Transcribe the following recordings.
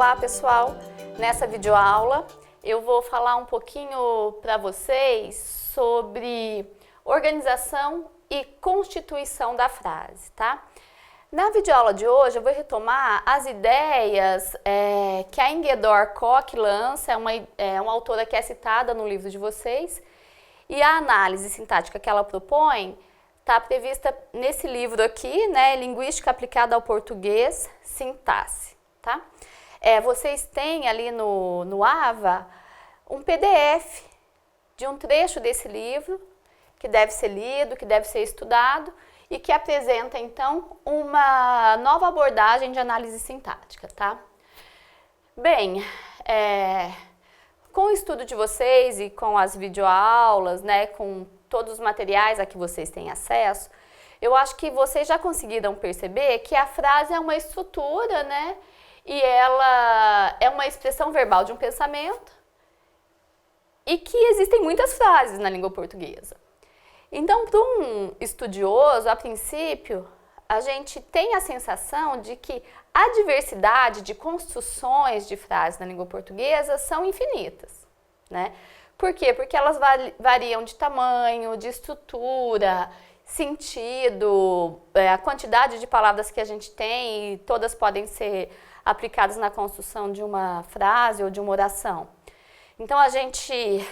Olá pessoal, nessa videoaula eu vou falar um pouquinho para vocês sobre organização e constituição da frase, tá? Na videoaula de hoje eu vou retomar as ideias que a Ingeborg Koch lança, é uma autora que é citada no livro de vocês, e a análise sintática que ela propõe está prevista nesse livro aqui, né, Linguística Aplicada ao Português, Sintaxe, tá? Vocês têm ali no AVA um PDF de um trecho desse livro que deve ser lido, que deve ser estudado e que apresenta, então, uma nova abordagem de análise sintática, tá? Bem, com o estudo de vocês e com as videoaulas, né, com todos os materiais a que vocês têm acesso, eu acho que vocês já conseguiram perceber que a frase é uma estrutura, né, e ela é uma expressão verbal de um pensamento e que existem muitas frases na língua portuguesa. Então, para um estudioso, a princípio, a gente tem a sensação de que a diversidade de construções de frases na língua portuguesa são infinitas, né? Por quê? Porque elas variam de tamanho, de estrutura, sentido, a quantidade de palavras que a gente tem e todas podem ser aplicadas na construção de uma frase ou de uma oração. Então, a gente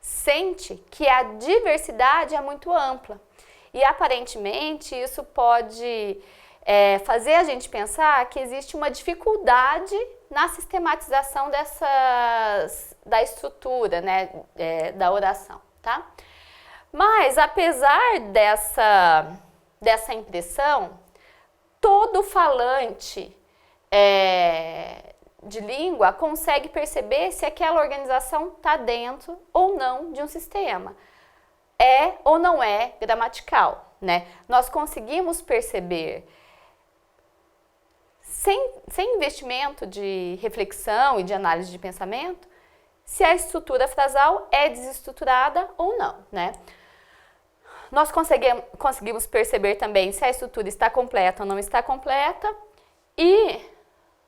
sente que a diversidade é muito ampla e, aparentemente, isso pode fazer a gente pensar que existe uma dificuldade na sistematização da estrutura, né, da oração, tá? Mas, apesar dessa impressão, todo falante de língua consegue perceber se aquela organização está dentro ou não de um sistema. É ou não é gramatical, né? Nós conseguimos perceber, sem investimento de reflexão e de análise de pensamento, se a estrutura frasal é desestruturada ou não, né? Nós conseguimos perceber também se a estrutura está completa ou não está completa e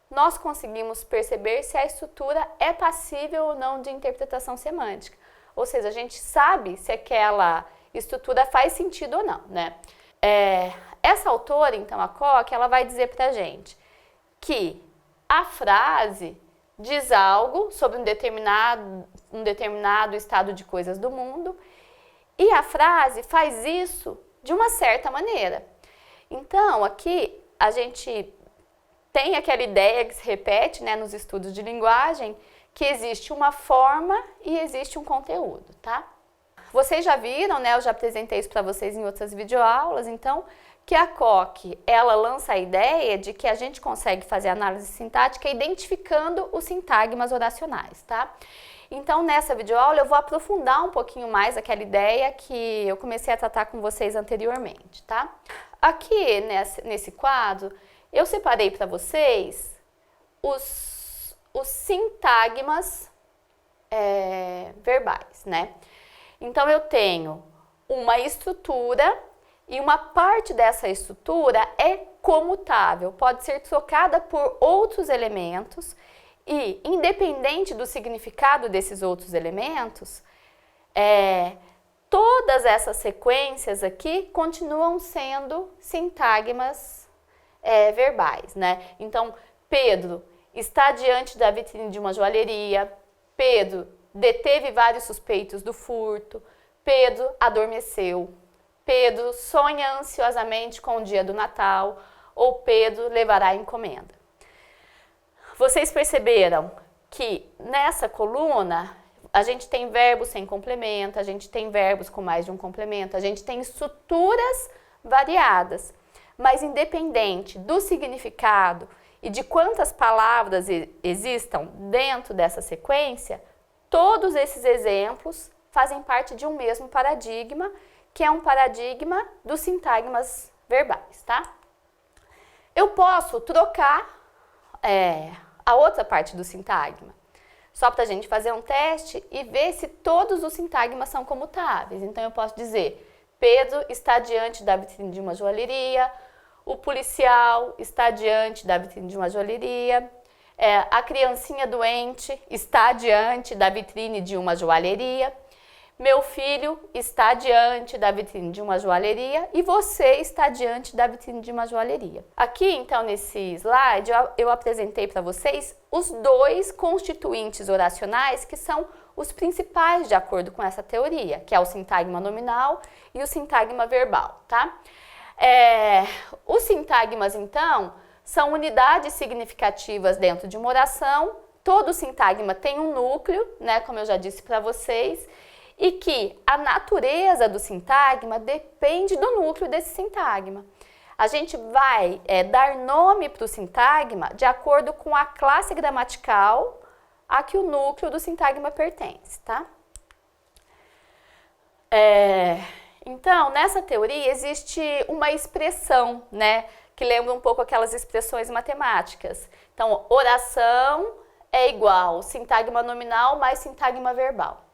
nós conseguimos perceber se a estrutura é passível ou não de interpretação semântica. Ou seja, a gente sabe se aquela estrutura faz sentido ou não, né? Essa autora, então, a Koch, ela vai dizer pra gente que a frase diz algo sobre um determinado estado de coisas do mundo e a frase faz isso de uma certa maneira. Então, aqui a gente tem aquela ideia que se repete, né, nos estudos de linguagem, que existe uma forma e existe um conteúdo, tá? Vocês já viram, né, eu já apresentei isso para vocês em outras videoaulas, então, que a Koch, ela lança a ideia de que a gente consegue fazer análise sintática identificando os sintagmas oracionais, tá? Então, nessa videoaula eu vou aprofundar um pouquinho mais aquela ideia que eu comecei a tratar com vocês anteriormente, tá? Aqui, nesse quadro, eu separei para vocês os sintagmas verbais, né? Então, eu tenho uma estrutura e uma parte dessa estrutura é comutável, pode ser trocada por outros elementos e, independente do significado desses outros elementos, todas essas sequências aqui continuam sendo sintagmas verbais, né? Então, Pedro está diante da vitrine de uma joalheria, Pedro deteve vários suspeitos do furto, Pedro adormeceu, Pedro sonha ansiosamente com o dia do Natal, ou Pedro levará a encomenda. Vocês perceberam que nessa coluna a gente tem verbos sem complemento, a gente tem verbos com mais de um complemento, a gente tem estruturas variadas, mas independente do significado e de quantas palavras existam dentro dessa sequência, todos esses exemplos fazem parte de um mesmo paradigma, que é um paradigma dos sintagmas verbais, tá? Eu posso trocar a outra parte do sintagma, só para a gente fazer um teste e ver se todos os sintagmas são comutáveis. Então, eu posso dizer, Pedro está diante da vitrine de uma joalheria, o policial está diante da vitrine de uma joalheria, A criancinha doente está diante da vitrine de uma joalheria. Meu filho está diante da vitrine de uma joalheria e você está diante da vitrine de uma joalheria. Aqui, então, nesse slide, eu apresentei para vocês os dois constituintes oracionais que são os principais de acordo com essa teoria, que é o sintagma nominal e o sintagma verbal, tá? Os sintagmas, então, são unidades significativas dentro de uma oração. Todo sintagma tem um núcleo, né, como eu já disse para vocês, e que a natureza do sintagma depende do núcleo desse sintagma. A gente vai dar nome para o sintagma de acordo com a classe gramatical a que o núcleo do sintagma pertence, tá? Então, nessa teoria existe uma expressão, né, que lembra um pouco aquelas expressões matemáticas. Então, oração é igual sintagma nominal mais sintagma verbal.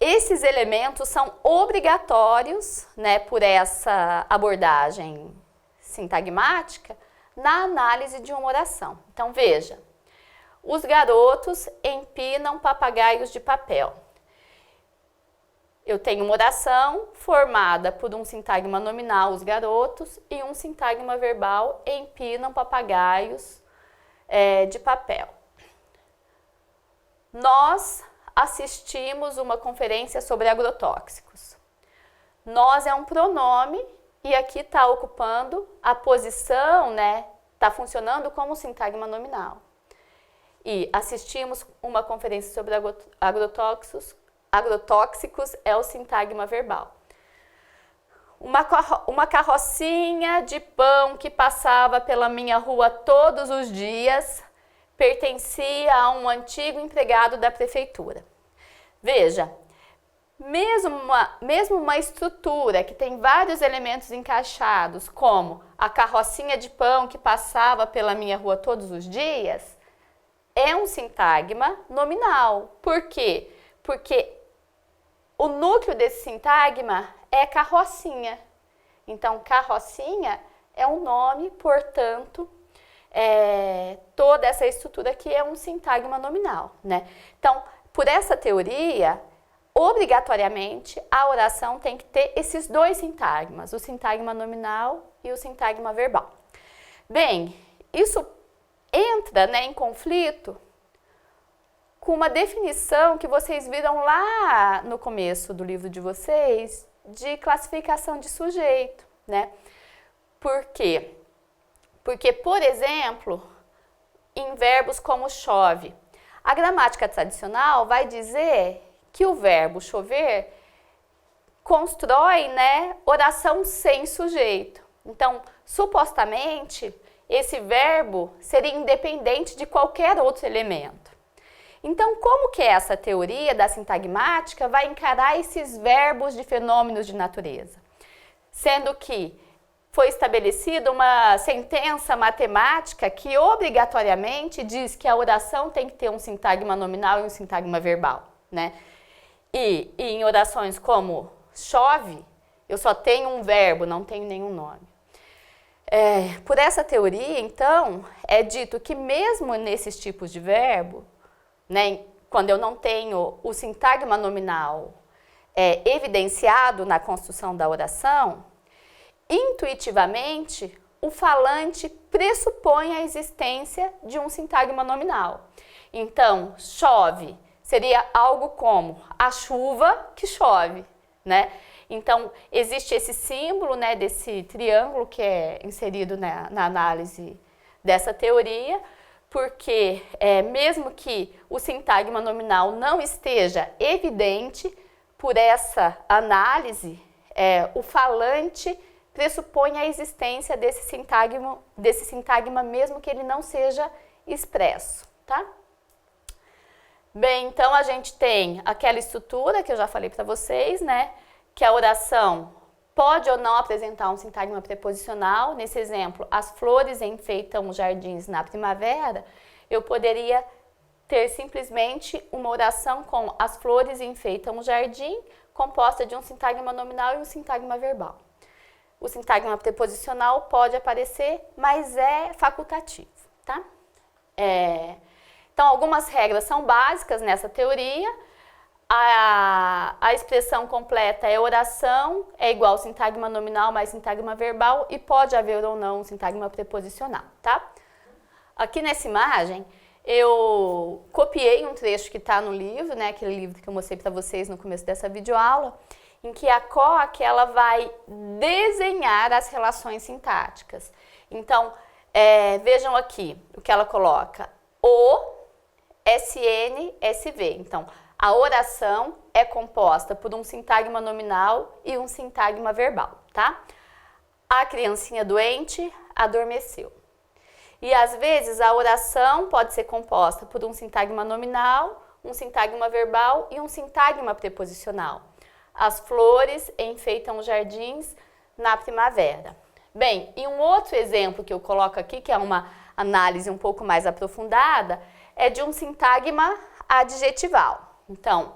Esses elementos são obrigatórios, né, por essa abordagem sintagmática na análise de uma oração. Então, veja, os garotos empinam papagaios de papel. Eu tenho uma oração formada por um sintagma nominal, os garotos, e um sintagma verbal, empinam papagaios de papel. Nós assistimos uma conferência sobre agrotóxicos. Nós é um pronome e aqui está ocupando a posição, né? Está funcionando como sintagma nominal. E assistimos uma conferência sobre agrotóxicos é o sintagma verbal. Uma carrocinha de pão que passava pela minha rua todos os dias pertencia a um antigo empregado da prefeitura. Veja, mesmo uma estrutura que tem vários elementos encaixados, como a carrocinha de pão que passava pela minha rua todos os dias, é um sintagma nominal. Por quê? Porque o núcleo desse sintagma é carrocinha. Então, carrocinha é um nome, portanto, toda essa estrutura aqui é um sintagma nominal, né? Então, por essa teoria, obrigatoriamente, a oração tem que ter esses dois sintagmas, o sintagma nominal e o sintagma verbal. Bem, isso entra, né, em conflito com uma definição que vocês viram lá no começo do livro de vocês, de classificação de sujeito, né? Por quê? Porque, por exemplo, em verbos como chove, a gramática tradicional vai dizer que o verbo chover constrói, né, oração sem sujeito. Então, supostamente, esse verbo seria independente de qualquer outro elemento. Então, como que essa teoria da sintagmática vai encarar esses verbos de fenômenos de natureza? Sendo que foi estabelecida uma sentença matemática que obrigatoriamente diz que a oração tem que ter um sintagma nominal e um sintagma verbal, né? E em orações como chove, eu só tenho um verbo, não tenho nenhum nome. Por essa teoria, então, é dito que mesmo nesses tipos de verbo, né, quando eu não tenho o sintagma nominal evidenciado na construção da oração, intuitivamente, o falante pressupõe a existência de um sintagma nominal. Então, chove seria algo como a chuva que chove, né? Então, existe esse símbolo, né, desse triângulo que é inserido na análise dessa teoria, porque mesmo que o sintagma nominal não esteja evidente, por essa análise, o falante pressupõe a existência desse sintagma mesmo que ele não seja expresso, tá? Bem, então a gente tem aquela estrutura que eu já falei para vocês, né? Que a oração pode ou não apresentar um sintagma preposicional. Nesse exemplo, as flores enfeitam os jardins na primavera. Eu poderia ter simplesmente uma oração com as flores enfeitam o jardim, composta de um sintagma nominal e um sintagma verbal. O sintagma preposicional pode aparecer, mas é facultativo, tá? Então, algumas regras são básicas nessa teoria. A expressão completa é oração, é igual sintagma nominal mais sintagma verbal e pode haver ou não um sintagma preposicional, tá? Aqui nessa imagem, eu copiei um trecho que está no livro, né, aquele livro que eu mostrei para vocês no começo dessa videoaula, em que a Koch, ela vai desenhar as relações sintáticas. Então, vejam aqui o que ela coloca. O, SN, SV. Então, a oração é composta por um sintagma nominal e um sintagma verbal, tá? A criancinha doente adormeceu. E às vezes a oração pode ser composta por um sintagma nominal, um sintagma verbal e um sintagma preposicional. As flores enfeitam os jardins na primavera. Bem, e um outro exemplo que eu coloco aqui, que é uma análise um pouco mais aprofundada, é de um sintagma adjetival. Então,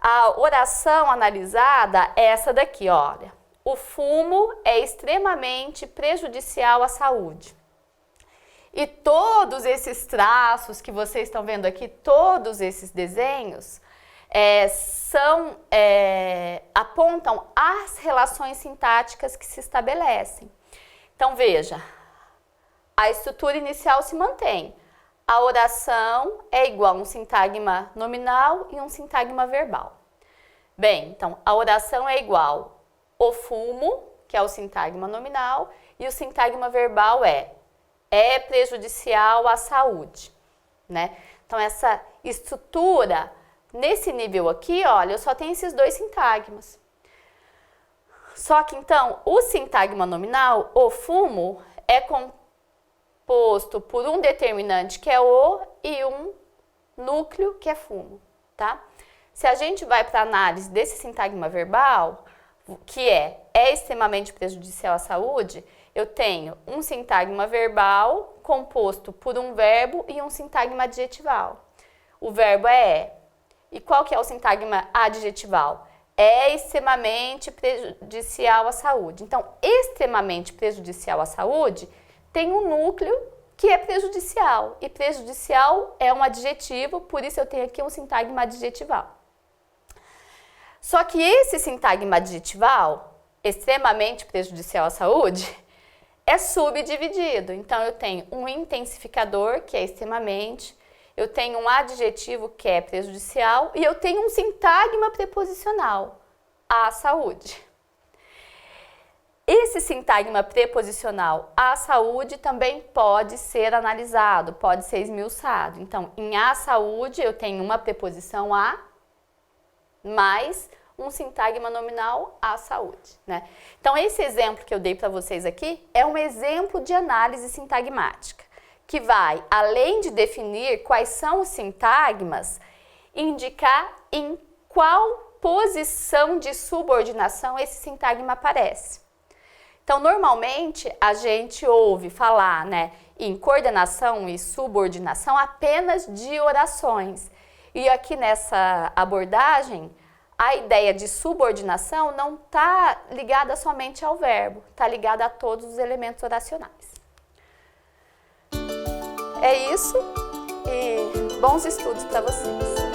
a oração analisada é essa daqui, olha. O fumo é extremamente prejudicial à saúde. E todos esses traços que vocês estão vendo aqui, todos esses desenhos, apontam as relações sintáticas que se estabelecem. Então, veja, a estrutura inicial se mantém. A oração é igual a um sintagma nominal e um sintagma verbal. Bem, então, a oração é igual o fumo, que é o sintagma nominal, e o sintagma verbal é prejudicial à saúde, né? Então, essa estrutura, nesse nível aqui, olha, eu só tenho esses dois sintagmas. Só que, então, o sintagma nominal, o fumo, é composto por um determinante, que é o, e um núcleo, que é fumo, tá? Se a gente vai para a análise desse sintagma verbal, que é extremamente prejudicial à saúde, eu tenho um sintagma verbal composto por um verbo e um sintagma adjetival. O verbo é. E qual que é o sintagma adjetival? É extremamente prejudicial à saúde. Então, extremamente prejudicial à saúde tem um núcleo que é prejudicial. E prejudicial é um adjetivo, por isso eu tenho aqui um sintagma adjetival. Só que esse sintagma adjetival, extremamente prejudicial à saúde, é subdividido. Então, eu tenho um intensificador, que é extremamente, eu tenho um adjetivo, que é prejudicial, e eu tenho um sintagma preposicional, à saúde. Esse sintagma preposicional à saúde também pode ser analisado, pode ser esmiuçado. Então, em à saúde, eu tenho uma preposição a mais um sintagma nominal à saúde, né? Então, esse exemplo que eu dei para vocês aqui é um exemplo de análise sintagmática, que vai, além de definir quais são os sintagmas, indicar em qual posição de subordinação esse sintagma aparece. Então, normalmente, a gente ouve falar, né, em coordenação e subordinação apenas de orações. E aqui nessa abordagem, a ideia de subordinação não está ligada somente ao verbo, está ligada a todos os elementos oracionais. É isso e bons estudos para vocês!